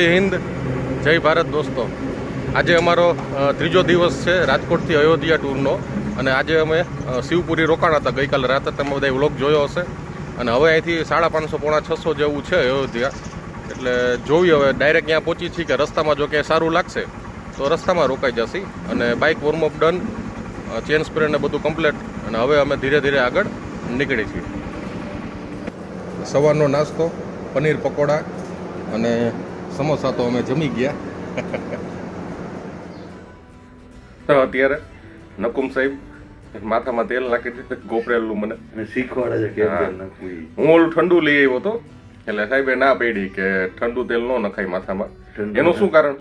જય હિન્દ, જય ભારત દોસ્તો. આજે અમારો ત્રીજો દિવસ છે રાજકોટથી અયોધ્યા ટૂરનો. અને આજે અમે શિવપુરી રોકાણા હતા. ગઈકાલે રાતે તમે બધા વ્લોગ જોયો હશે. અને હવે અહીંથી 550 પોણા 600 જેવું છે અયોધ્યા. એટલે જોઈએ હવે ડાયરેક્ટ ત્યાં પહોંચી છીએ કે રસ્તામાં જો ક્યાંય સારું લાગશે તો રસ્તામાં રોકાઈ જશે. અને bike warm up done, chain spray ને બધું કમ્પ્લીટ. અને હવે અમે ધીરે ધીરે આગળ નીકળી છીએ. સવારનો નાસ્તો, પનીર પકોડા અને સમોસા તો અમે જમી ગયા. તો અત્યારે નકુમ સાહેબ માથામાં તેલ નાખી દીધું, ગોપરેલું મને શીખવાડે છે કે હું ઓલું ઠંડુ લઈ આવ્યો હતો. એટલે સાહેબે ના પાડી કે ઠંડુ તેલ ન નખાય માથામાં. એનું શું કારણ?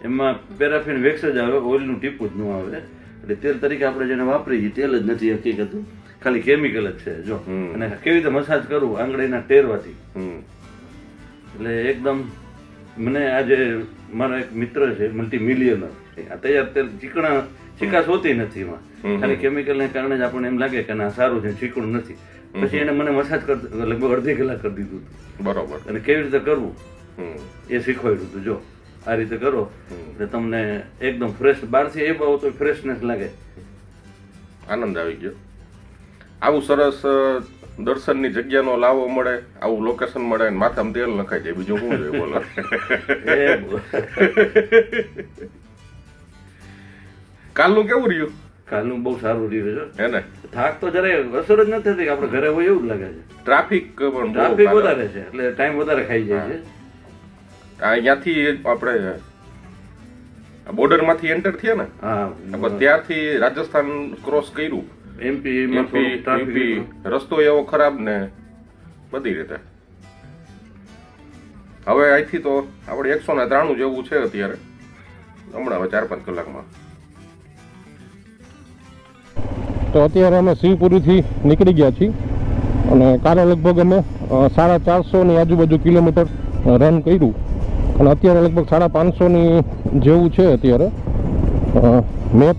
એમાં પેરાફિન વેક્સ જ આવે, ઓઇલનું ટીપું જ ન આવે. એટલે તેલ તરીકે આપણે જેને વાપરીએ તેલ જ નથી હકીકત, ખાલી કેમિકલ જ છે. જો અને કેવી રીતે મસાજ કરવું આંગળીના ટેરવાથી, એટલે એકદમ. મને આજે મારા એક મિત્ર છે મલ્ટી મિલિયનર, આ તૈયાર તેલ ચીકાશ હોતી નથી એમાં, ખાલી કેમિકલને કારણે જ આપણને એમ લાગે કે ના સારું છે, ચીકણું નથી. પછી એને મને મસાજ કરતા લગભગ અડધી કલાક કરી દીધું હતું. બરોબર. અને કેવી રીતે કરવું એ શીખવાડ્યું હતું. જો આ રીતે કરો એટલે તમને એકદમ ફ્રેશ, બહારથી એ ભાવ તો ફ્રેશનેસ લાગે. આનંદ આવી ગયો. આવું સરસ દર્શનની જગ્યાનો લાવો મળે, આવું લોકેશન મળે, માથામાં તેલ નખાઈ જાય, બીજું શું જોઈએ બોલો. કાલનું કેવું રહ્યું? કાલનું બહુ સારું રહ્યું છે હે ને. થાક તો જરાય અસર જ નથી થતી, આપણે ઘરે હોય એવું જ લાગે છે. ટ્રાફિક વધારે છે એટલે ટાઈમ વધારે ખાઈ જાય છે. અહીંયાથી આપણે બોર્ડર માંથી એન્ટર થયા ને, ત્યારથી રાજસ્થાન ક્રોસ કર્યું. એમપી રસ્તો એવો ખરાબ ને બધી રીતે. હવે અહીંથી તો આપણે 193 જેવું છે અત્યારે, હમણાં હવે 4-5 કલાકમાં. તો અત્યારે અમે શિવપુરીથી નીકળી ગયા છીએ અને કાલે લગભગ અમે 450 ની આજુબાજુ કિલોમીટર રન કર્યું. અને અત્યારે લગભગ 550 ની જેવું છે અત્યારે. મેપ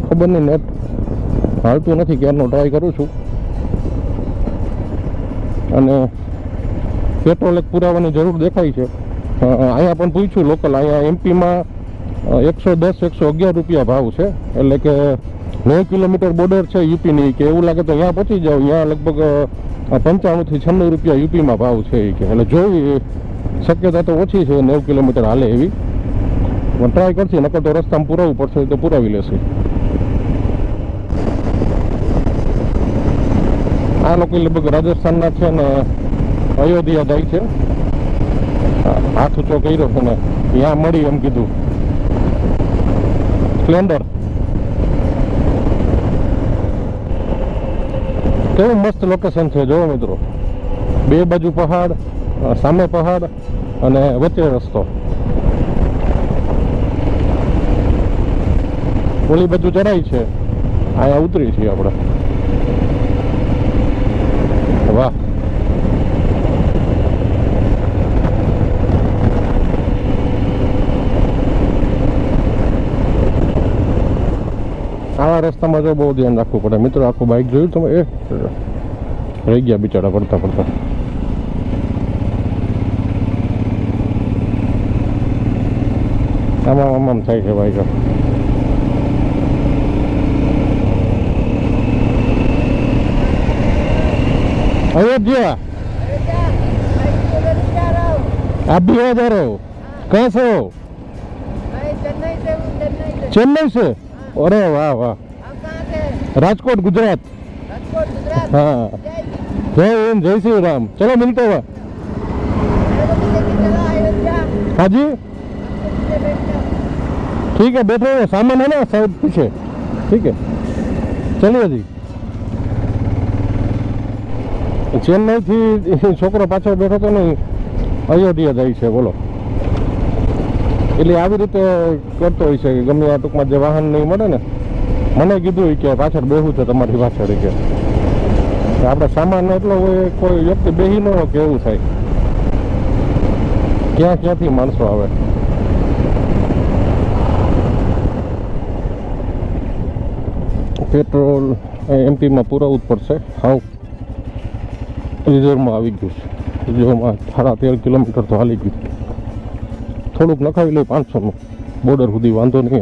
ખબર નહીં, નેટ હાલતું નથી, ક્યારનો ટ્રાય કરું છું. અને પેટ્રોલ એક પુરાવાની જરૂર દેખાય છે. અહીંયા પણ પૂછ્યું લોકલ, અહીંયા એમપીમાં 110-111 રૂપિયા ભાવ છે. એટલે કે 9 કિલોમીટર બોર્ડર છે યુપીની, કે એવું લાગે તો અહીંયા પહોંચી જાવ. અહીંયા લગભગ 95 થી 96 રૂપિયા યુપીમાં ભાવ છે કે. એટલે જોઈ શક્યતા તો ઓછી છે 9 કિલોમીટર હાલે એવી, પણ ટ્રાય કરશે. નકર તો રસ્તામાં પુરાવવું પડશે તો પુરાવી લેશે. આ લોકો લગભગ રાજસ્થાનના છે ને અયોધ્યા જાય છે. હાથ ઊંચો કર્યો છે ને ત્યાં મળી એમ કીધું. સ્પ્લેન્ડર કેવું મસ્ત લોકેશન છે જોવો મિત્રો. બે બાજુ પહાડ, સામે પહાડ અને વચ્ચે રસ્તો. ઓલી બાજુ ચડાઈ છે, અહીંયા ઉતરી છીએ આપણે. વાહ, આવા રસ્તામાં જો બહુ ધ્યાન રાખવું પડે મિત્રો. આખું બાઇક જોયું તમે, એ રહી ગયા બિચારા પડતા પડતા. આમાં થાય છે બાઇક. अयोध्या आप भी आ जा रहे हो? कहाँ से हो? चेन्नई से? अरे वाह वाह. राजकोट गुजरात. हाँ, जय हिंद, जय श्री राम. चलो मिलते हुआ. हाँ जी ठीक है, बैठे हुए सामान है ना साइड पीछे. ठीक है चलिए जी. ચેન્નઈથી છોકરો પાછળ બેઠો હતો ને, અયોધ્યા જાય છે બોલો. એટલે આવી રીતે કરતો હોય છે કે ગમે આ ટૂંકમાં જે વાહન નહીં મળે ને, મને કીધું કે પાછળ બેહું છે તમારી પાછળ કે. આપણે સામાન એટલો હોય, કોઈ વ્યક્તિ બેહી ન હોય કે એવું થાય. ક્યાંથી માણસો આવે. પેટ્રોલ એમપીમાં પુરાવવું જ પડશે. હાવ રિઝર્વમાં આવી ગયું છે. રિઝર્વમાં 13.5 કિલોમીટર તો હાલી ગયું. થોડુંક નખાવી લઈ 500નું બોર્ડર સુધી, વાંધો નહીં.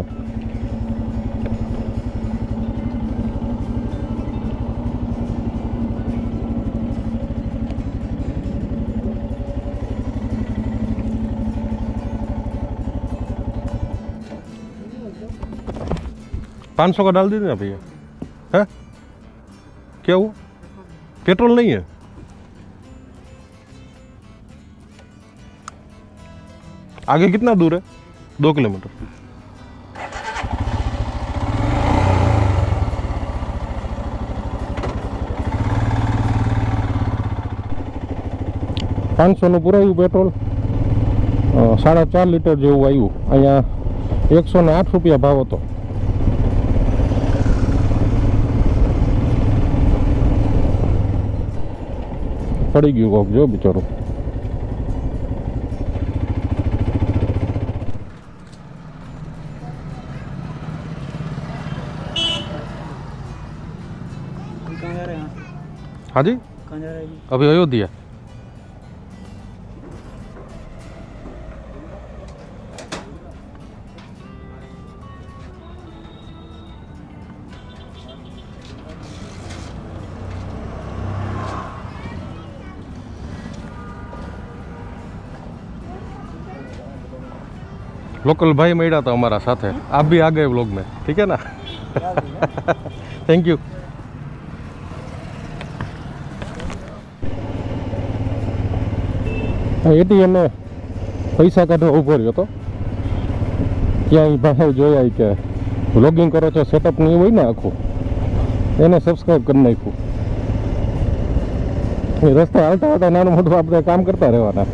$500 का डाल दीजिए ना भैया. है क्या हुआ? पेट्रोल नहीं है? आगे कितना दूर है? 2 किलोमीटर. $500 પુરાયું પેટ્રોલ, 4.5 લીટર જેવું આવ્યું. અહીંયા 108 રૂપિયા ભાવ હતો. પડી ગયું કોક જો બિચારું. हाँ जी, अभी अयोध्या. लोकल भाई मिला था हमारा साथ है. आप भी आ गए व्लॉग में, ठीक है ना? Thank you. एटीएम में पैसा काढवा उभो रह्यो तो ત્યાં ભાઈ જોયા કે વ્લોગિંગ કરો છો, સેટઅપ નહીં હોય ને આખું, એને સબસ્ક્રાઈબ કરી નાખ્યું. એ રસ્તે હાલતા હાલતા નાનું મોટું આપણે કામ કરતા રહેવાના.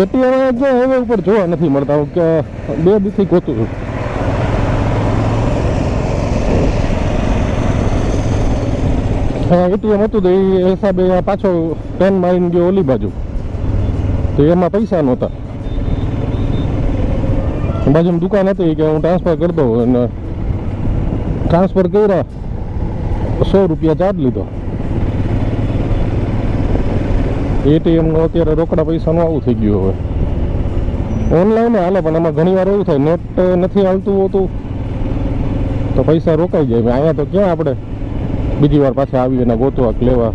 એટીએમ જો હવે ઉપર જોવા નથી મળતા, હું કે 2 દિવસથી ગોતું છું. એટીએમ હતું તો એ હિસાબે પાછો ટ્રેન મારીને ગયો ઓલી બાજુ, તો એમાં પૈસા નહોતા. બાજુમાં દુકાન હતી કે હું ટ્રાન્સફર કરી દઉં, અને ટ્રાન્સફર કર્યા, ₹100 ચાર્જ લીધો. એટીએમનો અત્યારે રોકડા પૈસાનું આવું થઈ ગયું. હવે ઓનલાઈન હાલે, પણ એમાં ઘણી વાર એવું થાય નેટ નથી હાલતું હોતું તો પૈસા રોકાઈ જાય. અહીંયા તો ક્યાં આપણે બીજી વાર પાછા આવી એને ગોતવા લેવા.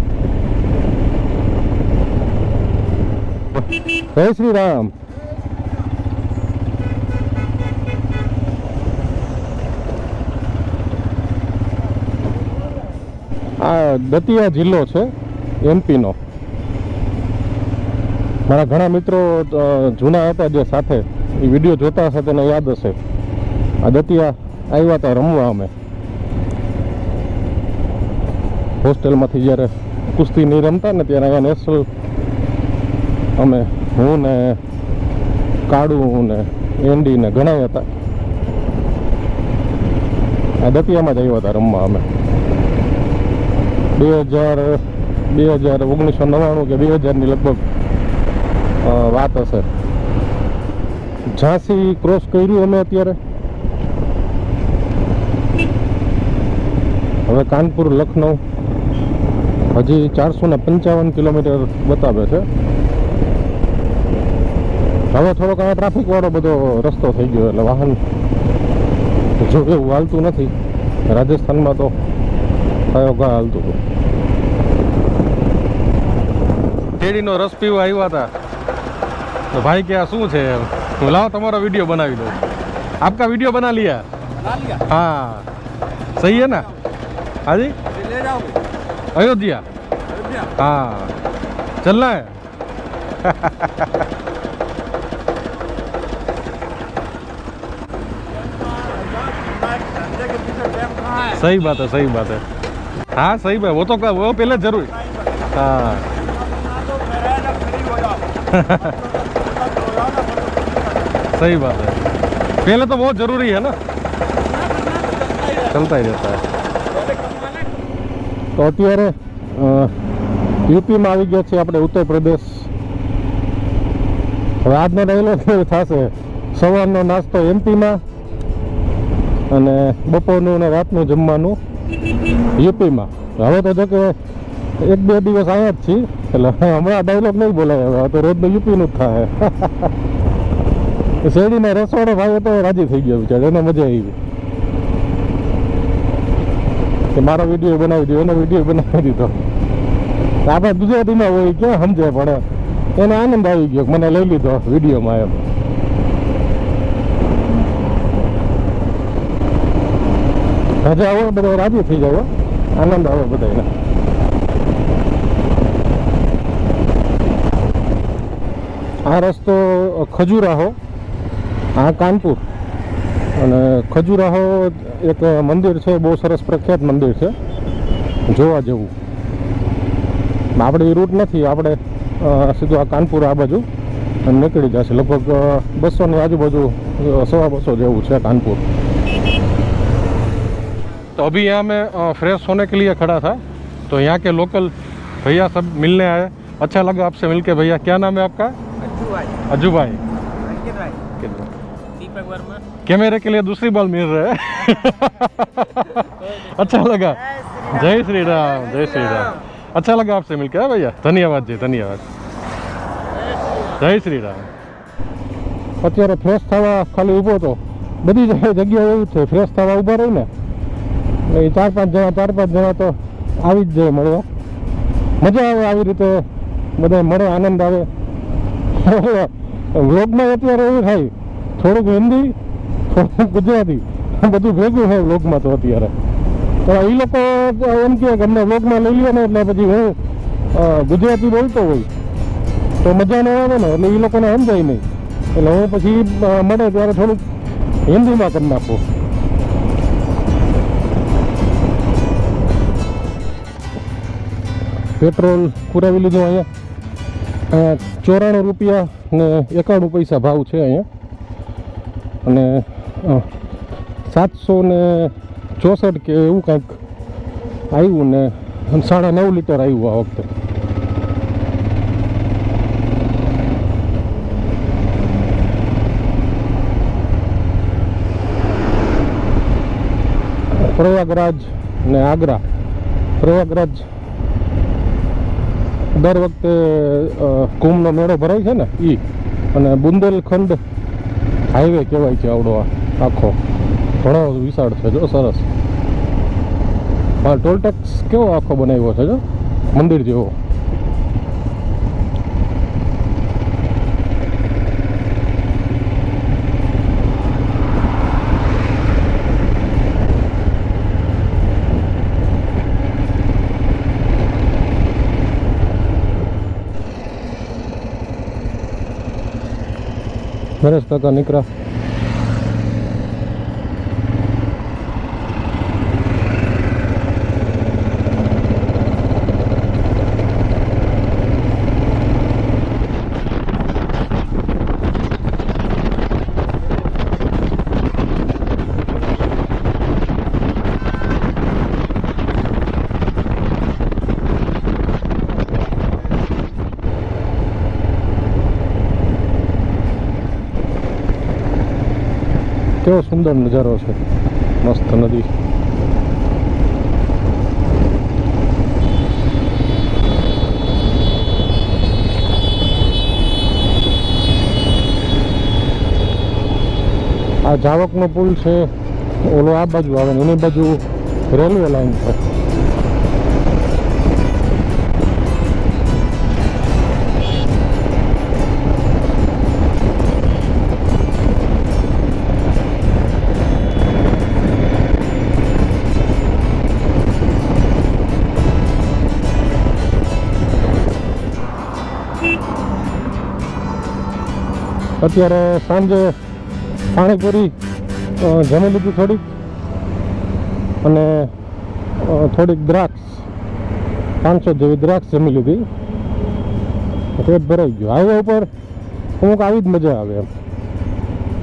જય શ્રી રામ. આ દતિયા જિલ્લો છે એમપીનો. મારા ઘણા મિત્રો જૂના હતા જે સાથે એ વિડીયો જોતા હશે તેને યાદ હશે. આ દતિયા આવ્યા હતા રમવા અમે હોસ્ટેલમાંથી. જ્યારે કુસ્તી નહીં રમતા ને ત્યારે અહીંયા નેશનલ અમે, હું ને કાળુ ને એન્ડી ને ઘણા હતા. આ દતિયામાં જ આવ્યા હતા રમવા અમે. 1999 કે 2000ની લગભગ વાત હશે. ઝાંસી ક્રોસ કર્યું અમે અત્યારે. હવે કાનપુર લખનઉ હજી 455 કિલોમીટર બતાવે છે. હવે થોડોક આ ટ્રાફિક વાળો બધો રસ્તો થઈ ગયો એટલે વાહન જો એવું હાલતું નથી. રાજસ્થાનમાં તો કયો ઘા હાલતું હતું. કેરીનો રસ પીવા આવ્યા હતા तो भाई क्या શું છે तो लाओ તમારો वीडियो बनावी दो. आपका वीडियो बना लिया? हाँ सही है ना? हाँ जी ले जाओगे अयोध्या? हाँ चलना है. सही बात है, सही बात है. हाँ सही बात, वो तो वो पहले जरूरी. हाँ सही बात है, पहले तो बहुत जरूरी है ना, चलता ही रहता है. तो અત્યારે યુપીમાં આવી ગયા છે આપણે, ઉત્તર પ્રદેશ. હવે આજનો રહેલો થશે સવારનો નાસ્તો એમપીમાં અને બપોરનું અને રાતનું જમવાનું યુપીમાં. હવે તો જો કે 1-2 દિવસ અહીંયા જ છીએ. એટલે હમણાં ડાયલોગ નહીં બોલાય હવે આ તો રોજનું યુપીનું જ થાય શેરડીના રસવાડો ભાઈ તો રાજી થઈ ગયો બિચારો એને મજા આવી કે મારો વિડીયો બનાવી દો એનો વિડીયો બનાવી દીધો આપણે ગુજરાતીમાં હોય ક્યાં સમજે પણ એને આનંદ આવી ગયો મને લઈ લીધો વિડીયોમાં એમ મજા આવે બધા રાજી થઈ જાય આનંદ આવે બધાને આ રસ્તો ખજુરાહો આ કાનપુર અને ખજુરાહો એક મંદિર છે બહુ સરસ પ્રખ્યાત મંદિર છે જોવા જેવું આપણે રૂટ નથી આપણે સીધું આ કાનપુર આ બાજુ નીકળી જશે લગભગ 200 આજુબાજુ 250 જેવું છે कानपुर तो अभी यहाँ में फ्रेश होने के लिए खड़ा था तो यहाँ के लोकल भैया सब मिलने आए अच्छा लगा आपसे मिलके भैया क्या नाम है आपका अज्जू भाई दीपक वर्मा कैमरे के लिए दूसरी बार मिल रहे हैं अच्छा लगा जय श्री राम अच्छा लगा आपसे मिलकर भैया धन्यवाद जी धन्यवाद जय श्री राम અત્યારે ફ્રેશ થવા ખાલી ઊભો હતો બધી જગ્યાએ એવું છે ફ્રેશ થવા ઊભા રહીને એ 4-5 જણા તો આવી જ જાય મળવા મજા આવે આવી રીતે બધા મળે આનંદ આવે વ્લોગમાં અત્યારે એવું થાય થોડુંક હિન્દી થોડુંક ગુજરાતી બધું ભેગું હોય વ્લોગમાં તો અત્યારે તો એ લોકો એમ કહે કે અમને વ્લોગમાં લઈ લે ને એટલે પછી હું ગુજરાતી બોલતો હોય તો મજા ન આવે ને એટલે એ લોકોને સમજાય નહીં એટલે હું પછી મળે ત્યારે થોડુંક હિન્દીમાં કરી નાખું પેટ્રોલ પુરાવી લીધું અહીંયા 94 રૂપિયા ને 91 પૈસા ભાવ છે અહીંયા અને 764 કે એવું કંઈક આવ્યું ને 9.5 લીટર આવ્યું આ વખતે પ્રયાગરાજ ને આગ્રા પ્રયાગરાજ દર વખતે કુંભનો મેળો ભરાય છે ને એ અને બુંદેલખંડ હાઈવે કહેવાય છે આવડો આખો ઘણો વિશાળ છે જો સરસ હા ટોલ ટેક્સ કેવો આખો બનાવ્યો છે જો મંદિર જેવો નરેશ કાકા નીકળ્યા કેવો સુંદર નજારો છે મસ્ત નદી આ જાવકનો પુલ છે ઓલો આ બાજુ આવે ને એની બાજુ રેલવે લાઈન છે અત્યારે સાંજે પાણીપુરી જમી લીધી થોડીક અને થોડીક દ્રાક્ષ 500 જેવી દ્રાક્ષ જમી લીધી પેટ ભરાઈ ગયું હાઈવે ઉપર અમુક આવી જ મજા આવે એમ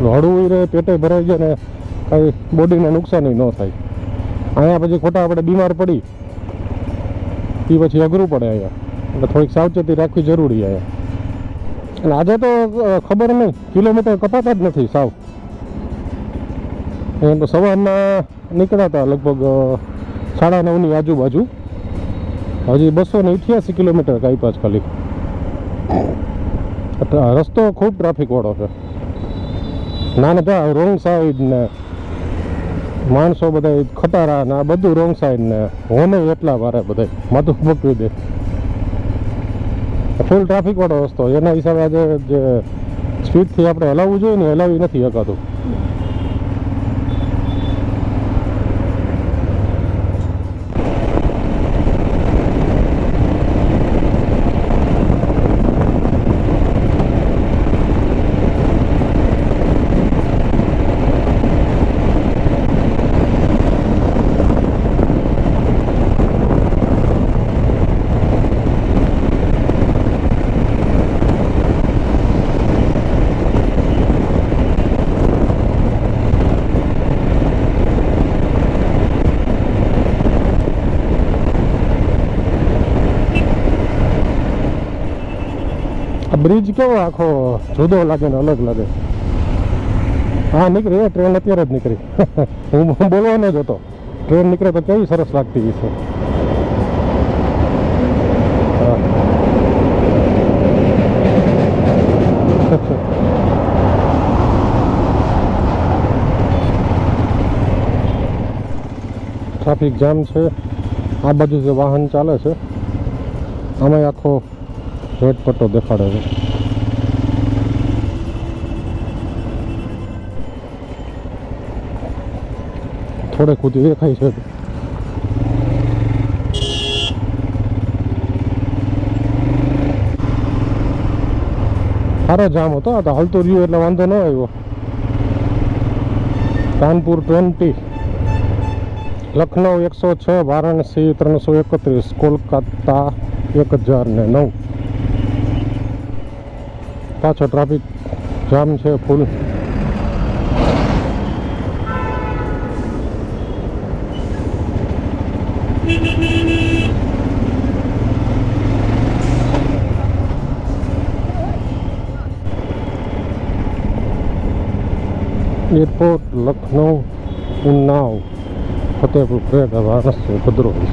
હળવું રહે પેટે ભરાઈ જાય ને કાંઈ બોડીને નુકસાન ન થાય અહીંયા પછી ખોટા આપણે બીમાર પડી એ પછી અઘરું પડે અહીંયા એટલે થોડીક સાવચેતી રાખવી જરૂરી અહીંયા અને આજે તો ખબર નહીં કિલોમીટર કપાતા જ નથી સાવ એમ તો સવારના નીકળ્યા હતા લગભગ 9:30 આજુબાજુ હજી 288 કિલોમીટર કાપ્યા છે ખાલી. રસ્તો ખૂબ ટ્રાફિક વાળો છે. ના ત્યાં રોંગ સાઈડ ને માણસો બધા ખટારા ને આ બધું રોંગ સાઈડ ને હોને એટલા મારે બધા માથું પકવી દે. ફૂલ ટ્રાફિક વાળો રસ્તો એના હિસાબે આજે જે સ્પીડથી આપણે હલાવવું જોઈએ ને હલાવી નથી શકાતું. બ્રિજ કેવો આખો જુદો લાગે ને અલગ લાગે. હા નીકળી ટ્રેન અત્યારે જ નીકળી. હું બોલવાનો જ હતો ટ્રેન નીકળે તો કેવી સરસ લાગતી છે. ટ્રાફિક જામ છે. આ બાજુ જે વાહન ચાલે છે આમાં આખો રેડ પટ્ટો દેખાડે છે. થોડેક સુધી દેખાય છે. સારો જામ હતો. આ તો હાલતું રહ્યું એટલે વાંધો ન આવ્યો. કાનપુર 20, લખનઉ 106, વારાણસી 331, કોલકાતા 1009. પાછો ટ્રાફિક જામ છે ફૂલ. एयरपोर्ट लखनऊ, उन्नाव, फतेहपुर, प्रयाग, वाराणसी, भद्रोही.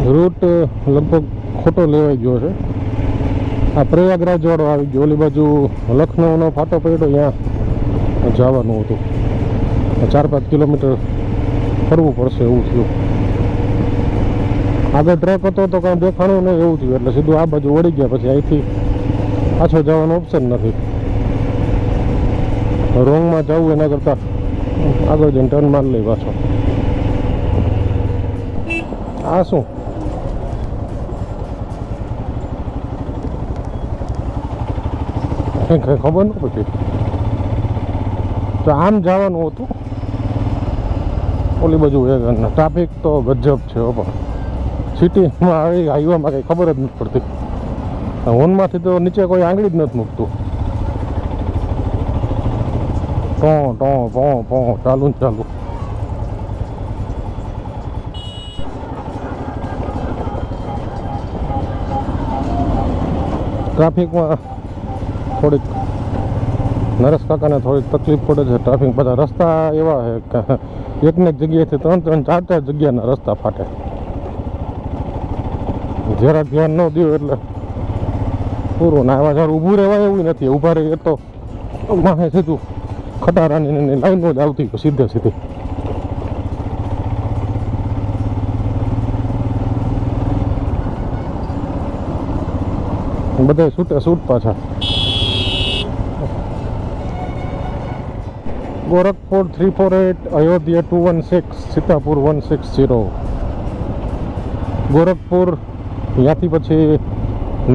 રૂટ લગભગ ખોટો લેવાઈ ગયો છે. આ પ્રયાગરાજ વાળો આવી ગયો. ઓલી બાજુ લખનઉનો ફાટો પડ્યો ત્યાં જવાનું હતું. 4-5 કિલોમીટર ફરવું પડશે એવું થયું. આગળ ટ્રક હતો તો કાંઈ દેખાણું નહીં એવું થયું એટલે સીધું આ બાજુ વળી ગયા. પછી અહીંથી પાછો જવાનું ઓપ્શન નથી. રોંગમાં જવું એના કરતાં આગળ જઈને ટર્ન મારી લઈ પાછો. આ શું કંઈ ખબર ન પછી. તો આમ જવાનું હતું ઓલી બાજુ. ટ્રાફિક તો ગજબ છે. પણ સિટીમાં આવી હાઈવેમાં કંઈ ખબર જ નથી પડતી. હોર્નમાંથી તો નીચે કોઈ આંગળી જ નથી મૂકતું. ચાલુ ને ચાલુ. ટ્રાફિકમાં થોડીક નરેશ કાકાને થોડીક તકલીફ પડે છે. ટ્રાફિક બધા રસ્તા એવા છે કે એકને એક જગ્યાએથી 3-4 જગ્યાના રસ્તા ફાટે. જરા ધ્યાન ન દો એટલે પૂરું. ના એમાં જયારે ઊભું રહેવાય એવું નથી. ઊભા રહીએ તો માહે સીધું ખટારાની લાઈનો જ આવતી સીધે સીધી. બધા છૂટે છૂટ પાછા. ગોરખપુર 348, અયોધ્યા 216, સીતાપુર 160. ગોરખપુર ત્યાંથી પછી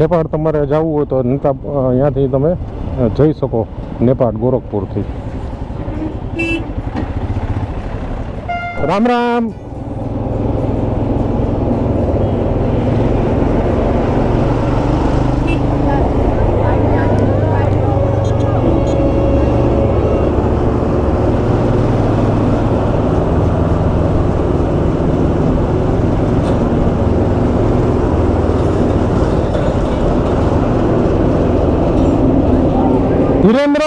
નેપાળ તમારે જવું હોય તો ત્યાંથી તમે જઈ શકો નેપાળ ગોરખપુરથી. રામ રામ. ધીરેન્દ્ર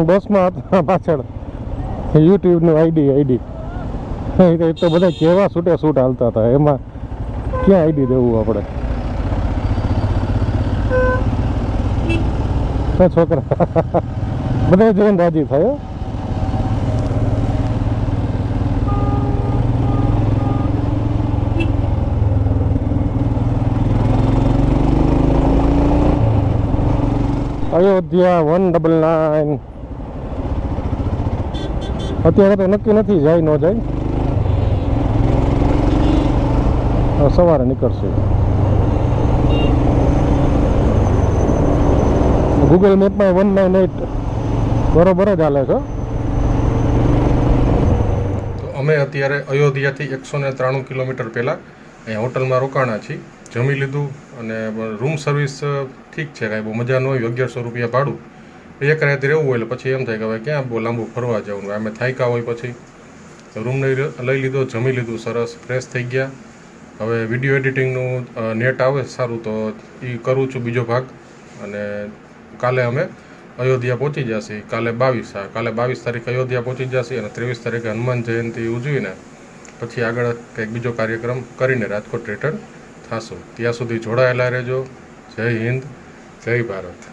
બસમાં હતા પાછળ યુટ્યુબનું આઈડી એ તો બધા કેવા શૂટ હાલતા હતા, એમાં ક્યાં આઈડી દેવું આપણે? છોકરા બધા જોઈને રાજી થાય. અયોધ્યા 199. અત્યારે તો નક્કી નથી જાય ન જાય, સવારે નીકળશે. ગૂગલ મેપમાં 198 બરોબર જ હાલે છે. તો અમે અત્યારે અયોધ્યાથી 193 કિલોમીટર પહેલાં અહીંયા હોટલમાં રોકાણા છીએ. જમી લીધું અને રૂમ સર્વિસ ઠીક છે, કાંઈ બહુ મજા ન હોય. 1100 રૂપિયા ભાડું. એક રાત રહેવું હોય એટલે પછી એમ થાય કે હવે ક્યાં બહુ લાંબુ ફરવા જવાનું, અમે થાક્યા હોય પછી રૂમ લઈ લીધો, જમી લીધું, સરસ ફ્રેશ થઈ ગયા. હવે વિડીયો એડિટિંગનું નેટ આવે સારું તો એ કરું છું બીજો ભાગ. અને કાલે અમે અયોધ્યા પહોંચી જશે. કાલે 22 તારીખે અયોધ્યા પહોંચી જશે અને 23 તારીખે હનુમાન જયંતિ ઉજવીને પછી આગળ કંઈક બીજો કાર્યક્રમ કરીને રાજકોટ રિટર્ન થશું. ત્યાં સુધી જોડાયેલા રહેજો. જય હિન્દ, જય ભારત.